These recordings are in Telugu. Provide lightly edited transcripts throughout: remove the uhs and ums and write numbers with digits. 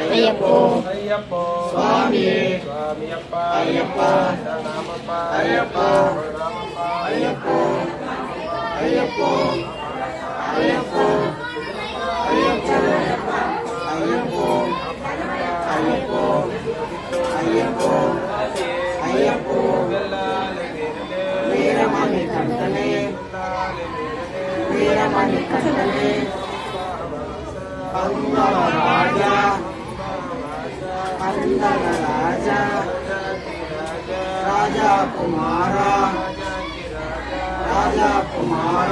అయ్యప్పో స్వామి అయ్యప్ప అయ్యప్ప అయ్యప్పో అయ్యప్పో అయ్యప్పో అయ్యప్పో అయ్యప్పో అయ్యప్పో అయ్యప్పో అయ్యప్పో వీరమణి కంటనే వీరమణి కంటనే అందల రాజా అందల రాజా రాజా కుమార రాజా కుమార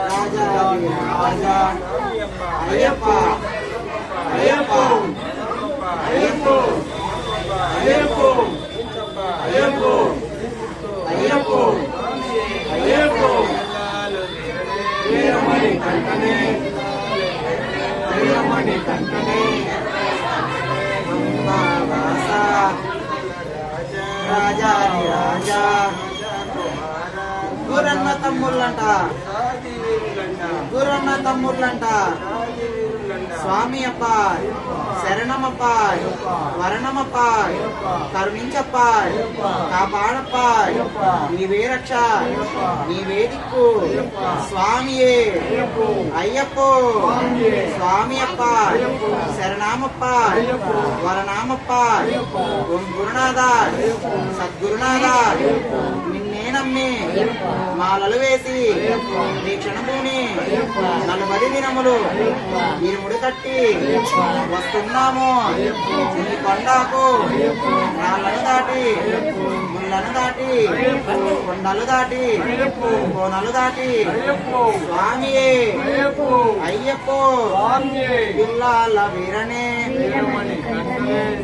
రాజా రాజా అయ్యప్ప అయ్యప్ప అయ్యప్ప అయ్యప్ప అయ్యప్ప అయ్యప్ప అయ్యప్ప వీరమణి కంటనే వీరమణి కంటనే అంబావాస రాజాది రాజా గురన్న తమ్ముళ్ళంట గురన్న తమ్ముళ్ళంట స్వామి అప్ప శరణమప్ప వరణమప్ప కరుణించప్ప కాపాడప్ప నీవే రక్ష నీవే దిక్కు స్వామియే అయ్యప్పో స్వామి అప్ప శరణమప్ప వరణమప్ప ఓం గురునాథ సద్గురునాథ నిన్నే నమ్మి మాలలు వేసి దీక్షణభూమి 40 దినములు ఇరుముడు కట్టి వస్తున్నాము నీ కొండకు రాళ్ళను దాటి ముళ్ళను దాటి కొండలు దాటి కోనలు దాటి స్వామియే అయ్యప్పో బిల్లాల వీరనే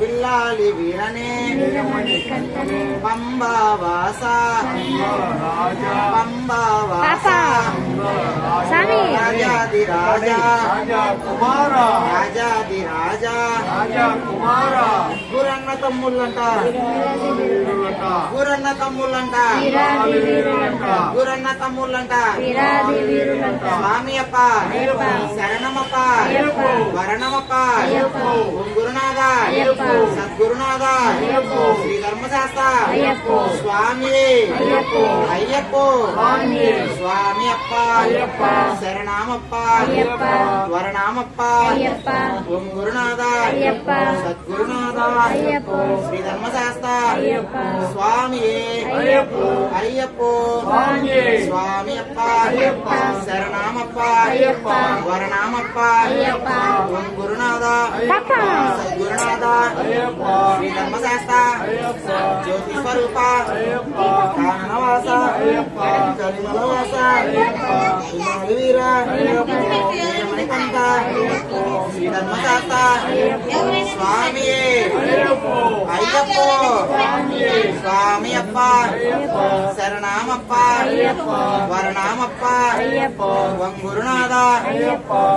బిల్లాలి వీరనే పంబావాస పంబావాస రాజాది రాజా రాజాది రాజా గురన్న తమ్ముళ్ళంట గురన్న తమ్ముళ్ళంట గురన్న తమ్ముళ్ళంట స్వామి అప్ప శరణమప్ప వరణమప్ప ఓం గురునాథ సద్గురునాథ శ్రీ ధర్మశాస్త్ర స్వామి అయ్యప్పో స్వామి అప్ప శరణమప్ప వరణమప్ప ఓం గురునాథ సద్గురునాథ శ్రీ ధర్మశాస్త్ర స్వామి అయ్యప్పో స్వామి అప్ప శరణమప్ప వరణమప్ప ఓం గురునాథ సద్గురునాథ శ్రీ ధర్మశాస్త్ర జ్యోతి స్వరూప కాననవాస కలిమలవాస వీర మణికంఠ శ్రీ ధర్మశాస్త్ర స్వామి అయ్యప్పో స్వామి అప్ప శరణమప్ప వరణమప్ప ఓం గురునాథ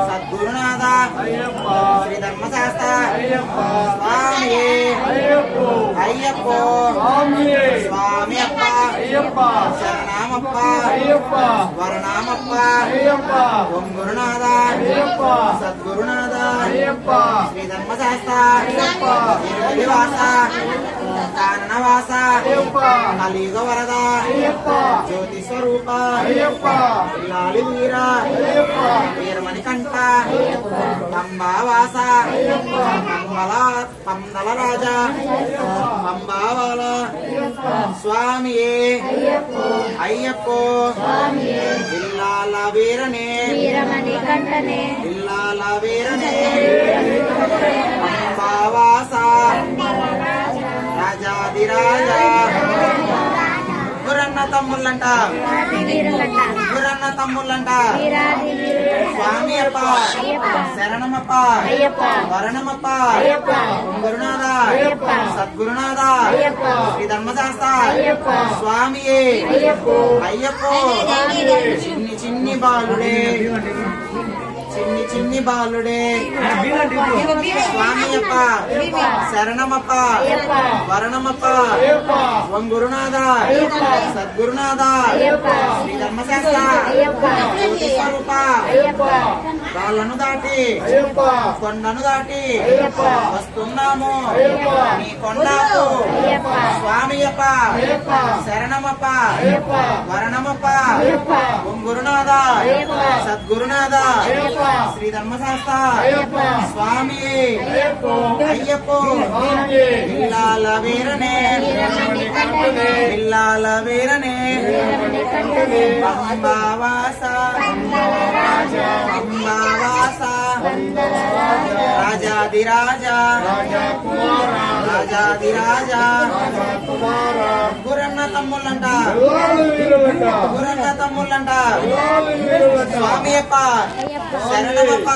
సద్గురునాథ శ్రీ ధర్మశాస్త్ర స్వామి అయ్యప్పో స్వామి అప్ప శరణమప్ప వరణమప్ప ఓం గురునాథ సద్గురునాథ శ్రీ ధర్మశాస్త్ర నివాస కాననవాస కలియుగ వరద జ్యోతి స్వరూప లాలి వీర వీరమణికంఠ పంబావాస పందల రాజా పంబావాల స్వామియే అయ్యప్పో బిల్లాల వీరనే బిల్లాల వీరనే పంబావాస రాజాది రాజా గురన్న తమ్ముళ్ళంట గురన్న తమ్ముళ్ళంట స్వామి అప్ప శరణమప్ప వరణమప్ప గురునాథ సద్గురునాథ శ్రీ ధర్మశాస్త్ర స్వామియే అయ్యప్పో చిన్ని చిన్ని బాలుడే దీని బాలుడే స్వామియప్ప శరణమప్ప వరణమప్ప ఓం గురునాథ సద్గురునాథ శ్రీ ధర్మశాస్త్ర జ్యోతి స్వరూప రాళ్లను దాటి కొండను దాటి వస్తున్నాము నీ కొండకు స్వామియప్ప శరణమప్ప వరణమప్ప ఓం గురునాథ సద్గురునాథ శ్రీ ధర్మశాస్త్ర స్వామి అయ్యప్ప పిల్లాల వీరనే పిల్లాల వీరనే అంబావాస అంబావాస రాజాదిరాజా రాజాదిరాజా గురన్న తమ్ముళ్ళంట గురన్న తమ్ముళ్ళంట స్వామియప్ప శరణమప్ప